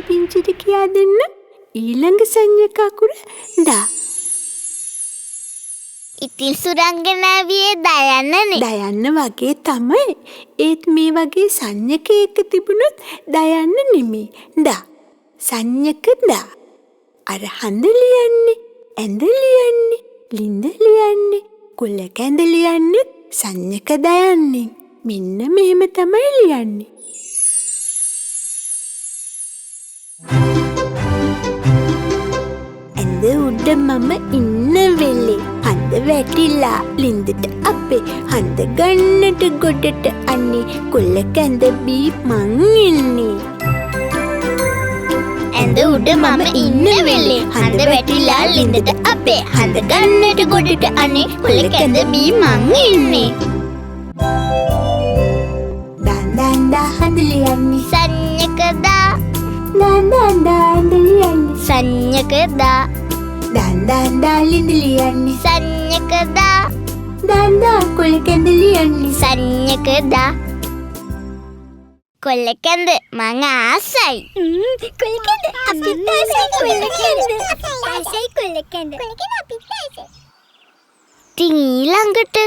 පිංචිට කියා දෙන්න. ඊළඟ සංඥක අකුර දා. ඉතින් සුරංගනාවියේ දයන්නනේ. දයන්න වගේ තමයි. ඒත් මේ වගේ සංඥක එක තිබුණොත් දයන්න නෙමේ. දා. සංඥක දා. අර හඳ ලියන්නේ, ඇඳ ලියන්නේ, ලිඳ ලියන්නේ, කුල කැඳ ලියන්නේ සංඥක දයන්නේ. මෙන්න මෙහෙම තමයි ලියන්නේ. ඇඳ උඩ මම ඉන්න වෙලේ හඳ වැටිලා ලිඳට අපේ හඳ ගන්නට ගොඩට අනේ කුල කැඳ බී මං ඉන්නේ. ඇඳ උඩ මම ඉන්න වෙලේ හඳ වැටිලා ලිඳට අපේ හඳ ගන්නට ගොඩට අනේ කුල කැඳ බී මං ඉන්නේ. දා හඳ ලියන්නේ සංඥක දා. දා ඇඳ ලියන්නේ සංඥක දා. දා ලිඳ ලියන්නේ සංඥක දා. දා කුල කැඳ ලියන්නේ සංඥක දා. කොල්ල කැඳ මං ආසයි. කොල්ල කැඳ අපිත් ආසයි. කොල්ල කැඳ ආසයි. කොල්ල කැඳ අපිත් ආසයි. ඉතින් ඊළඟට